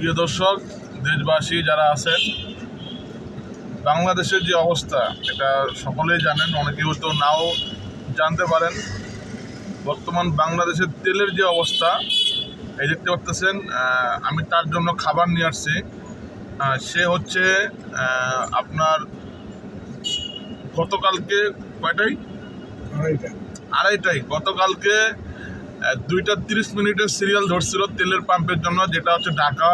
প্রিয় দর্শক, দেশবাসী যারা আছেন, বাংলাদেশের যে অবস্থা এটা সকলেই জানেন, অনেকে হয়তো নাও জানতে পারেন। বর্তমান বাংলাদেশের তেলের যে অবস্থা এই দেখতে পাচ্ছেন, আমি তার জন্য খাবার নিয়ে আসছি। সে হচ্ছে আপনার গতকালকে কয়টাই আড়াইটাই গতকালকে 2টা 30 মিনিটের সিরিয়াল ধরছিল তেলের পাম্পের জন্য, যেটা হচ্ছে ঢাকা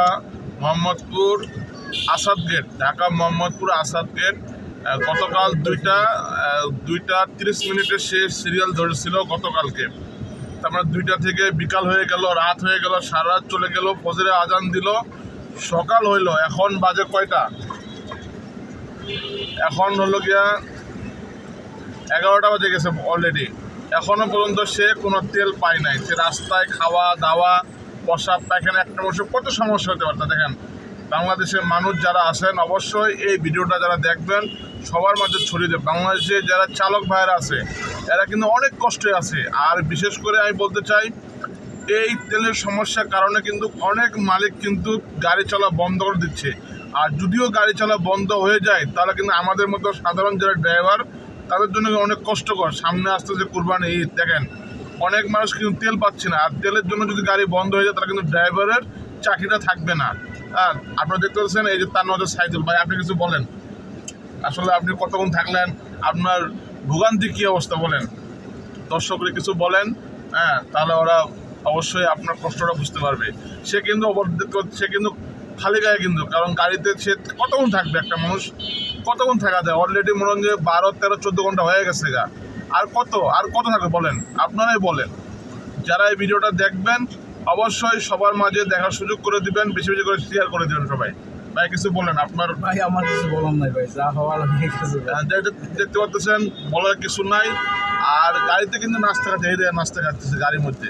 মোহাম্মদপুর আসাদ গেট। ঢাকা মোহাম্মদপুর আসাদ গেট গতকাল 2টা 30 মিনিটের সে সিরিয়াল ধরেছিল গতকালকে। তারপরে 2টা থেকে বিকাল হয়ে গেল, রাত হয়ে গেল, সারা রাত চলে গেল, ফজরে আজান দিল, সকাল হইল। এখন বাজে কয়টা? এখন হলো গিয়া 11টা বাজে গেছে অলরেডি। এখনও পর্যন্ত সে কোনো তেল পায় নাই। সে রাস্তায় খাওয়া দাওয়া, প্রসাব পায়খানা, একটা বছর কত সমস্যা হতে পারত। দেখেন, বাংলাদেশের মানুষ যারা আছেন অবশ্যই এই ভিডিওটা যারা দেখবেন সবার মাঝে ছড়িয়ে দেবে। বাংলাদেশে যারা চালক ভাইয়েরা আছে এরা কিন্তু অনেক কষ্টে আছে। আর বিশেষ করে আমি বলতে চাই, এই তেলের সমস্যার কারণে কিন্তু অনেক মালিক কিন্তু গাড়ি চলা বন্ধ করে দিচ্ছে। আর যদিও গাড়ি চলা বন্ধ হয়ে যায় তাহলে কিন্তু আমাদের মতো সাধারণ যারা ড্রাইভার তাদের জন্য অনেক কষ্টকর। সামনে আসতেছে কুরবানি ঈদ, দেখেন অনেক মানুষ কিন্তু তেল পাচ্ছে না। আর তেলের জন্য যদি গাড়ি বন্ধ হয়ে যায় তাহলে কিন্তু ড্রাইভারের চাকরিটা থাকবে না। আর আপনারা দেখতে পাচ্ছেন এই যে তার নজর সাইদুল ভাই, আপনি কিছু বলেন। আসলে আপনি কতক্ষণ থাকলেন, আপনার ভোগান্তি কী অবস্থা বলেন, দর্শকরা কিছু বলেন। তাহলে ওরা অবশ্যই আপনার কষ্টটা বুঝতে পারবে। সে কিন্তু খালি গায়ে কিন্তু, কারণ গাড়িতে সে কতক্ষণ থাকবে, একটা মানুষ কতক্ষণ থাকা যায়? অলরেডি মনে হয় যে 12, 13, 14 ঘন্টা হয়ে গেছে গা। আর কত থাকবে বলেন, আপনারাই বলেন। যারা এই ভিডিওটা দেখবেন অবশ্যই সবার মাঝে দেখার সুযোগ করে দিবেন, বেশি বেশি করে শেয়ার করে দিবেন সবাই। ভাই কিছু বলেন আপনার। ভাই আমার কিছু বলার নাই ভাই, যা হওয়ার দেখতে পাচ্ছেন, বলার কিছু নাই। আর গাড়িতে কিন্তু নাস্তা খাচ্ছে গাড়ির মধ্যে।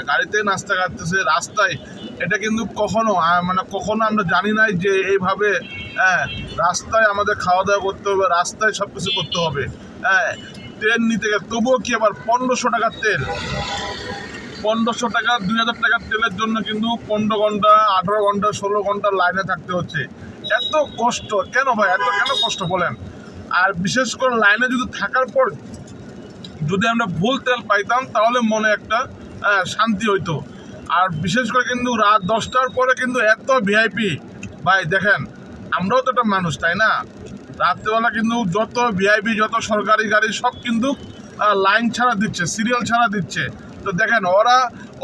গাড়িতে নাস্তা খাচ্ছে রাস্তায়। এটা কিন্তু কখনো আমরা জানি নাই যে এইভাবে রাস্তায় আমাদের খাওয়া দাওয়া করতে হবে, রাস্তায় সব কিছু করতে হবে। তেল নিতে গেলে তবুও কি আবার 1500 টাকার তেল, 1500 টাকা 2000 টাকার তেলের জন্য কিন্তু 15 ঘন্টা 18 ঘন্টা 16 ঘন্টা লাইনে থাকতে হচ্ছে। এত কষ্ট কেন ভাই, কেন কষ্ট বলেন? আর বিশেষ করে লাইনে যদি থাকার পর যদি আমরা ভুল তেল পাইতাম তাহলে মনে একটা শান্তি হইতো। আর বিশেষ করে কিন্তু রাত 10টার পরে কিন্তু এত ভিআইপি ভাই, দেখেন আমরাও তো একটা মানুষ, তাই না? রাত্রেবেলা কিন্তু যত ভিআইপি, যত সরকারি গাড়ি সব কিন্তু লাইন ছাড়া দিচ্ছে, সিরিয়াল ছাড়া দিচ্ছে। তো দেখেন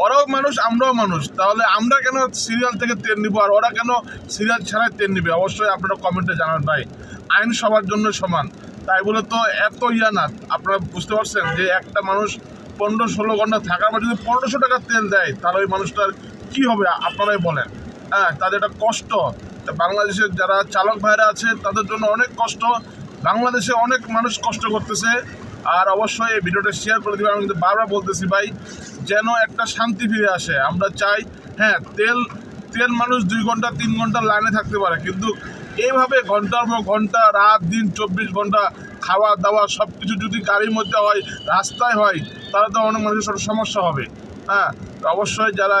ওরাও মানুষ, আমরাও মানুষ, তাহলে আমরা কেন সিরিয়াল থেকে তেল নিব আর ওরা কেন সিরিয়াল ছাড়াই তেল নিবে? অবশ্যই আপনারা কমেন্টে জানান ভাই। আইন সবার জন্য সমান, তাই বলে তো এত না। আপনারা বুঝতে পারছেন যে একটা মানুষ 15-16 ঘন্টা থাকার পর যদি 1500 টাকার তেল দেয় তাহলে ওই মানুষটার কী হবে আপনারাই বলেন। তাদের একটা কষ্ট। বাংলাদেশের যারা চালক ভাইরা আছে তাদের জন্য অনেক কষ্ট। বাংলাদেশে অনেক মানুষ কষ্ট করতেছে। আর অবশ্যই এই ভিডিওটা শেয়ার করে দেবেন। আমি কিন্তু বারবার বলতেছি ভাই, যেন একটা শান্তি ফিরে আসে। আমরা চাই তেল মানুষ 2 ঘন্টা 3 ঘন্টা লাইনে থাকতে পারে, কিন্তু এইভাবে ঘন্টার পর ঘন্টা, রাত দিন 24 ঘন্টা খাওয়া দাওয়া সব কিছু যদি গাড়ির মধ্যে হয়, রাস্তায় হয়, তাহলে তো অনেক মানুষের সমস্যা হবে। অবশ্যই যারা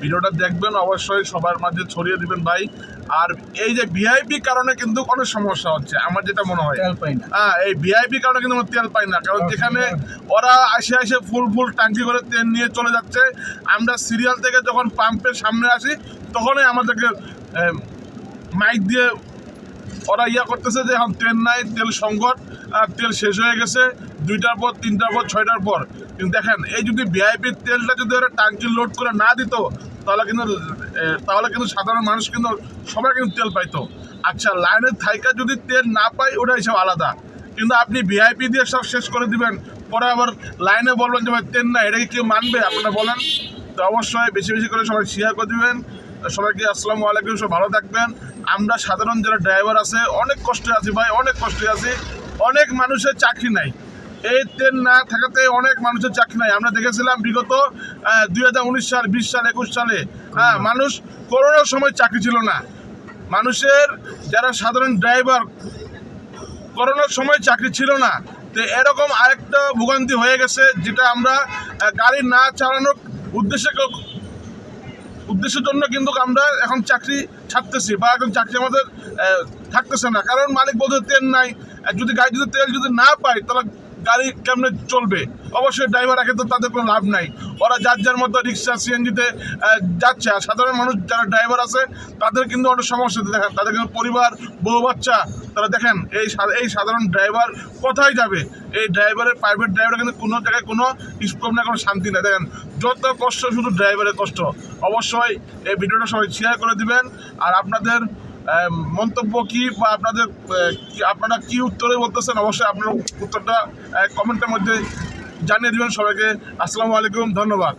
ভিডিওটা দেখবেন অবশ্যই সবার মাঝে ছড়িয়ে দিবেন ভাই। আর এই যে ভিআইপি কারণে কিন্তু অনেক সমস্যা হচ্ছে আমার যেটা মনে হয়। এই ভিআইপি কারণে কিন্তু আমরা তেল পাই না, কারণ যেখানে ওরা আসে ফুল ট্যাঙ্কি করে তেল নিয়ে চলে যাচ্ছে, আমরা সিরিয়াল থেকে যখন পাম্পের সামনে আসি তখনই আমাদেরকে মাইক দিয়ে ওরা করতেছে যে এখন তেল নাই, তেল সংকট, তেল শেষ হয়ে গেছে 2টার পর 3টার পর 6টার পর। কিন্তু দেখেন, এই যদি ভিআইপির তেলটা যদি ওরা ট্যাঙ্কি লোড করে না দিত তাহলে কিন্তু সাধারণ মানুষ কিন্তু সবাই কিন্তু তেল পাইতো। আচ্ছা, লাইনের থাইকা যদি তেল না পাই ওটা হিসাব আলাদা, কিন্তু আপনি ভিআইপি দিয়ে সব শেষ করে দিবেন, পরে আবার লাইনে বলবেন যে ভাই তেল না, এটাকে কেউ মানবে? আপনারা বলেন। তো অবশ্যই বেশি বেশি করে সবাই শেয়ার করে দিবেন। সবাইকে আসসালামু আলাইকুম, সব ভালো থাকবেন। আমরা সাধারণ যারা ড্রাইভার আছে অনেক কষ্টে আছি ভাই, অনেক কষ্টে আছি। অনেক মানুষের চাকরি নাই, এই তেল না থাকাতে অনেক মানুষের চাকরি নাই। আমরা দেখেছিলাম বিগত 2019 সাল, 20 সাল, 21 সালে মানুষ করোনার সময় চাকরি ছিল না মানুষের। যারা সাধারণ ড্রাইভার করোনার সময় চাকরি ছিল না। তো এরকম আরেকটা ভোগান্তি হয়ে গেছে, যেটা আমরা গাড়ি না চালানোর উদ্দেশ্যের জন্য কিন্তু আমরা এখন চাকরি ছাড়তেছি বা এখন চাকরি আমাদের থাকতেছে না, কারণ মালিক বলতে তেল নাই। যদি গাড়ি যদি তেল যদি না পায় তাহলে গাড়ি কেমনে চলবে? অবশ্যই ড্রাইভার রাখে তো তাদের কোনো লাভ নাই, ওরা যার যার মতো রিক্সা সিএনজিতে যাচ্ছে। আর সাধারণ মানুষ যারা ড্রাইভার আছে তাদের কিন্তু অনেক সমস্যা দেখেন, তাদের কিন্তু পরিবার বউ বাচ্চা, তারা দেখেন এই সাধারণ ড্রাইভার কোথায় যাবে? এই ড্রাইভারের প্রাইভেট ড্রাইভার কিন্তু কোনো জায়গায় কোনো স্কোপ না, কোনো শান্তি নেই। দেখেন যত কষ্ট শুধু ড্রাইভারের কষ্ট। অবশ্যই এই ভিডিওটা সবাই শেয়ার করে দিবেন। আর আপনাদের মন্তব্য কি বা আপনারা কি উত্তরে বলতেছেন, অবশ্যই আপনার উত্তরটা কমেন্টের মধ্যে জানিয়ে দিবেন সবাইকে। আসসালামু আলাইকুম, ধন্যবাদ।